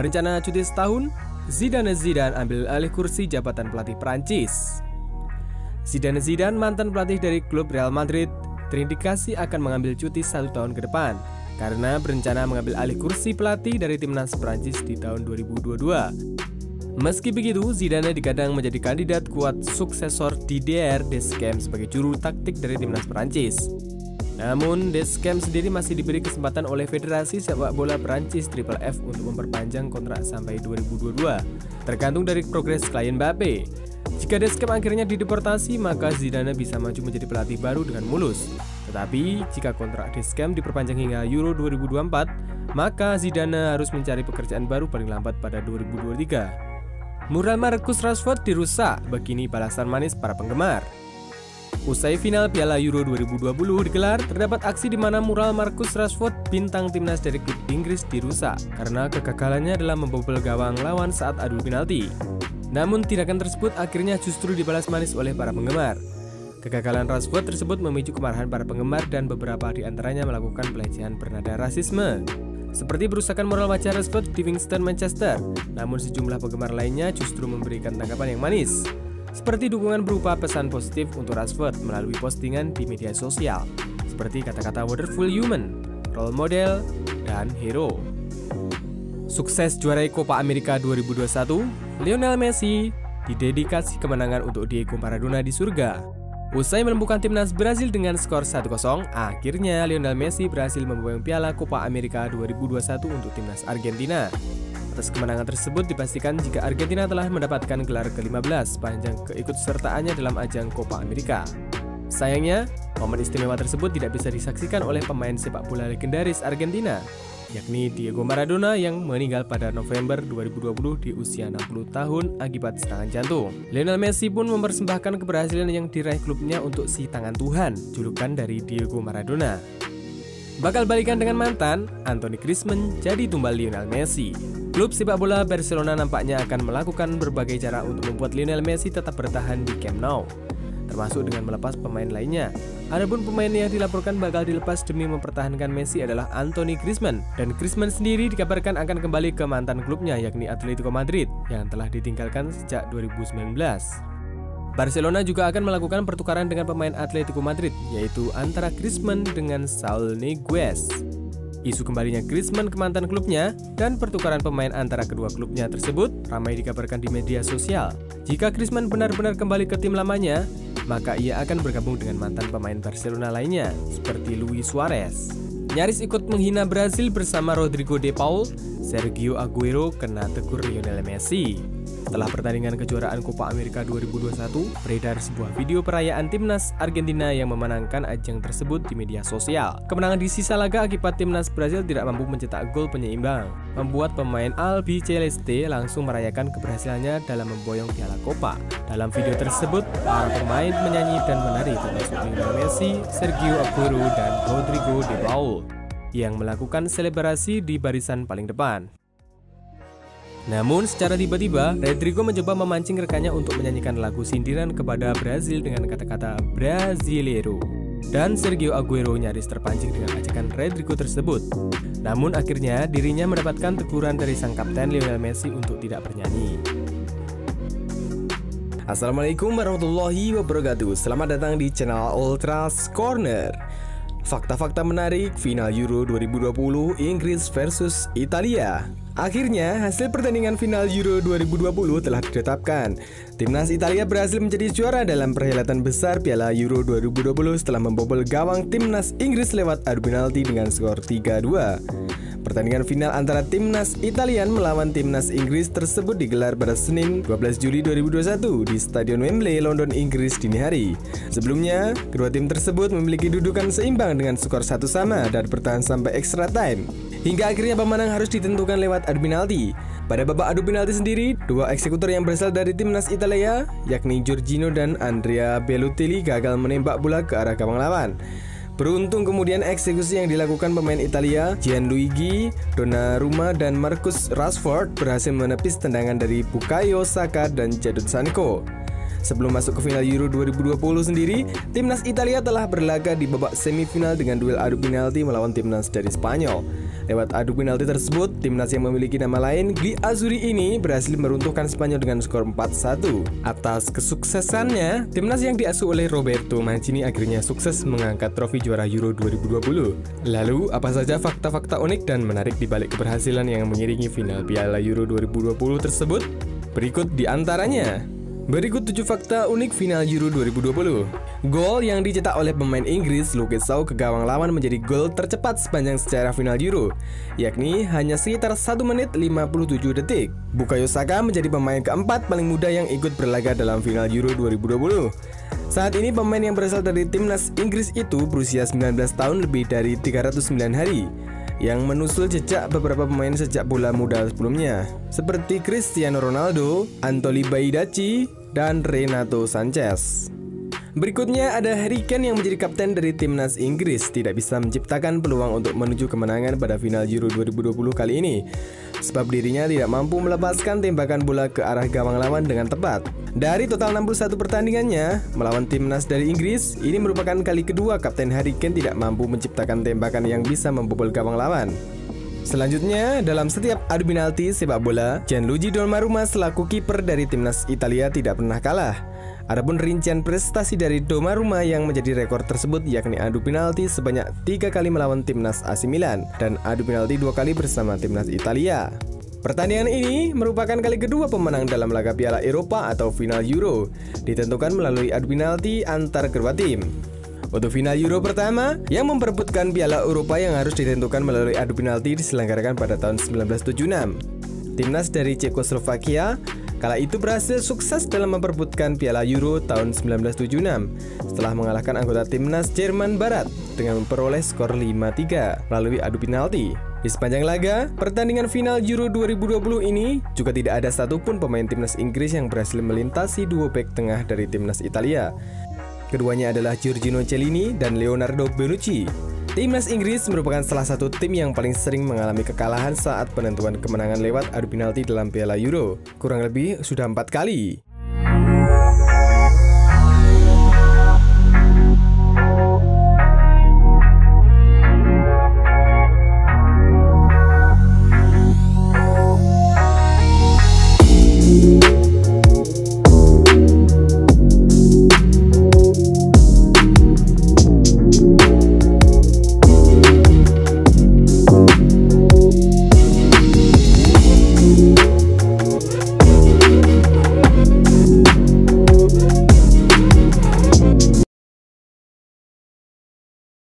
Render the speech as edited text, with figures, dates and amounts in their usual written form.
Berencana cuti setahun, Zidane ambil alih kursi jabatan pelatih Prancis. Zidane mantan pelatih dari klub Real Madrid, terindikasi akan mengambil cuti 1 tahun ke depan karena berencana mengambil alih kursi pelatih dari timnas Prancis di tahun 2022. Meski begitu, Zidane digadang menjadi kandidat kuat suksesor Didier Deschamps sebagai juru taktik dari timnas Prancis. Namun, Deschamps sendiri masih diberi kesempatan oleh Federasi Sepak Bola Prancis FFF untuk memperpanjang kontrak sampai 2022, tergantung dari progres klien Mbappe. Jika Deschamps akhirnya dideportasi, maka Zidane bisa maju menjadi pelatih baru dengan mulus. Tetapi, jika kontrak Deschamps diperpanjang hingga Euro 2024, maka Zidane harus mencari pekerjaan baru paling lambat pada 2023. Mural Marcus Rashford dirusak, begini balasan manis para penggemar. Usai final Piala Euro 2020 digelar, terdapat aksi di mana mural Marcus Rashford, bintang timnas dari klub Inggris, dirusak karena kegagalannya dalam membobol gawang lawan saat adu penalti. Namun tindakan tersebut akhirnya justru dibalas manis oleh para penggemar. Kegagalan Rashford tersebut memicu kemarahan para penggemar dan beberapa di antaranya melakukan pelecehan bernada rasisme, seperti perusakan moral wajah Rashford di Kingston, Manchester. Namun sejumlah penggemar lainnya justru memberikan tanggapan yang manis, seperti dukungan berupa pesan positif untuk Rashford melalui postingan di media sosial, seperti kata-kata wonderful human, role model, dan hero. Sukses juarai Copa America 2021, Lionel Messi didedikasi kemenangan untuk Diego Maradona di surga. Usai melembukan timnas Brasil dengan skor 1-0, akhirnya Lionel Messi berhasil membawa piala Copa America 2021 untuk timnas Argentina. Atas kemenangan tersebut dipastikan jika Argentina telah mendapatkan gelar ke-15 sepanjang keikutsertaannya dalam ajang Copa America. Sayangnya, momen istimewa tersebut tidak bisa disaksikan oleh pemain sepak bola legendaris Argentina, yakni Diego Maradona yang meninggal pada November 2020 di usia 60 tahun akibat serangan jantung. Lionel Messi pun mempersembahkan keberhasilan yang diraih klubnya untuk si tangan Tuhan, julukan dari Diego Maradona. Bakal balikan dengan mantan, Anthony Griezmann jadi tumbal Lionel Messi. Klub sepak bola Barcelona nampaknya akan melakukan berbagai cara untuk membuat Lionel Messi tetap bertahan di Camp Nou, termasuk dengan melepas pemain lainnya. Adapun pemain yang dilaporkan bakal dilepas demi mempertahankan Messi adalah Anthony Griezmann, dan Griezmann sendiri dikabarkan akan kembali ke mantan klubnya yakni Atletico Madrid yang telah ditinggalkan sejak 2019. Barcelona juga akan melakukan pertukaran dengan pemain Atletico Madrid, yaitu antara Griezmann dengan Saul Niguez. Isu kembalinya Griezmann ke mantan klubnya dan pertukaran pemain antara kedua klubnya tersebut ramai dikabarkan di media sosial. Jika Griezmann benar-benar kembali ke tim lamanya, maka ia akan bergabung dengan mantan pemain Barcelona lainnya, seperti Luis Suarez. Nyaris ikut menghina Brasil bersama Rodrigo de Paul, Sergio Aguero kena tegur Lionel Messi. Setelah pertandingan kejuaraan Copa America 2021, beredar sebuah video perayaan timnas Argentina yang memenangkan ajang tersebut di media sosial. Kemenangan di sisa laga akibat timnas Brasil tidak mampu mencetak gol penyeimbang, membuat pemain Albiceleste langsung merayakan keberhasilannya dalam memboyong piala Copa. Dalam video tersebut, para pemain menyanyi dan menari termasuk Lionel Messi, Sergio Aguero, dan Rodrigo de Paul yang melakukan selebrasi di barisan paling depan. Namun secara tiba-tiba, Rodrigo mencoba memancing rekannya untuk menyanyikan lagu sindiran kepada Brazil dengan kata-kata Brasileiro, dan Sergio Aguero nyaris terpancing dengan ajakan Rodrigo tersebut. Namun akhirnya dirinya mendapatkan teguran dari sang kapten Lionel Messi untuk tidak bernyanyi. Assalamualaikum warahmatullahi wabarakatuh. Selamat datang di channel Ultras Corner. Fakta-fakta menarik final Euro 2020 Inggris versus Italia. Akhirnya, hasil pertandingan final Euro 2020 telah ditetapkan. Timnas Italia berhasil menjadi juara dalam perhelatan besar Piala Euro 2020 setelah membobol gawang timnas Inggris lewat adu penalti dengan skor 3-2. Pertandingan final antara timnas Italian melawan timnas Inggris tersebut digelar pada Senin 12 Juli 2021 di Stadion Wembley, London, Inggris dini hari. Sebelumnya, kedua tim tersebut memiliki dudukan seimbang dengan skor 1-1 dan bertahan sampai extra time, hingga akhirnya pemenang harus ditentukan lewat adu penalti. Pada babak adu penalti sendiri, dua eksekutor yang berasal dari timnas Italia, yakni Jorginho dan Andrea Balotelli, gagal menembak bola ke arah gawang lawan. Beruntung kemudian eksekusi yang dilakukan pemain Italia, Gianluigi Donnarumma dan Marcus Rashford berhasil menepis tendangan dari Bukayo Saka dan Jadon Sancho. Sebelum masuk ke final Euro 2020 sendiri, timnas Italia telah berlaga di babak semifinal dengan duel adu penalti melawan timnas dari Spanyol. Lewat adu penalti tersebut, timnas yang memiliki nama lain, Gli Azzurri ini berhasil meruntuhkan Spanyol dengan skor 4-1. Atas kesuksesannya, timnas yang diasuh oleh Roberto Mancini akhirnya sukses mengangkat trofi juara Euro 2020. Lalu, apa saja fakta-fakta unik dan menarik di balik keberhasilan yang mengiringi final Piala Euro 2020 tersebut? Berikut di antaranya. Berikut 7 fakta unik final Euro 2020. Gol yang dicetak oleh pemain Inggris Luke Shaw ke gawang lawan menjadi gol tercepat sepanjang sejarah final Euro, yakni hanya sekitar 1 menit 57 detik. Bukayo Saka menjadi pemain keempat paling muda yang ikut berlaga dalam final Euro 2020. Saat ini pemain yang berasal dari timnas Inggris itu berusia 19 tahun lebih dari 309 hari, yang menusul jejak beberapa pemain sejak bola muda sebelumnya, seperti Cristiano Ronaldo, Anthony Baidaci, dan Renato Sanchez. Berikutnya ada Harry Kane yang menjadi kapten dari timnas Inggris tidak bisa menciptakan peluang untuk menuju kemenangan pada final Euro 2020 kali ini, sebab dirinya tidak mampu melepaskan tembakan bola ke arah gawang lawan dengan tepat. Dari total 61 pertandingannya melawan timnas dari Inggris, ini merupakan kali kedua kapten Harry Kane tidak mampu menciptakan tembakan yang bisa membobol gawang lawan. Selanjutnya, dalam setiap adu penalti sepak bola, Gianluigi Donnarumma selaku kiper dari timnas Italia tidak pernah kalah. Adapun rincian prestasi dari Donnarumma yang menjadi rekor tersebut yakni adu penalti sebanyak 3 kali melawan timnas AC Milan dan adu penalti 2 kali bersama timnas Italia. Pertandingan ini merupakan kali kedua pemenang dalam laga Piala Eropa atau final Euro, ditentukan melalui adu penalti antar kedua tim. Untuk final Euro pertama, yang memperebutkan Piala Eropa yang harus ditentukan melalui adu penalti diselenggarakan pada tahun 1976. Timnas dari Cekoslovakia kala itu berhasil sukses dalam memperebutkan Piala Euro tahun 1976 setelah mengalahkan anggota timnas Jerman Barat dengan memperoleh skor 5-3 melalui adu penalti. Di sepanjang laga, pertandingan final Euro 2020 ini juga tidak ada satupun pemain timnas Inggris yang berhasil melintasi duo bek tengah dari timnas Italia. Keduanya adalah Giorgino Chiellini dan Leonardo Bonucci. Timnas Inggris merupakan salah satu tim yang paling sering mengalami kekalahan saat penentuan kemenangan lewat adu penalti dalam Piala Euro. Kurang lebih sudah 4 kali.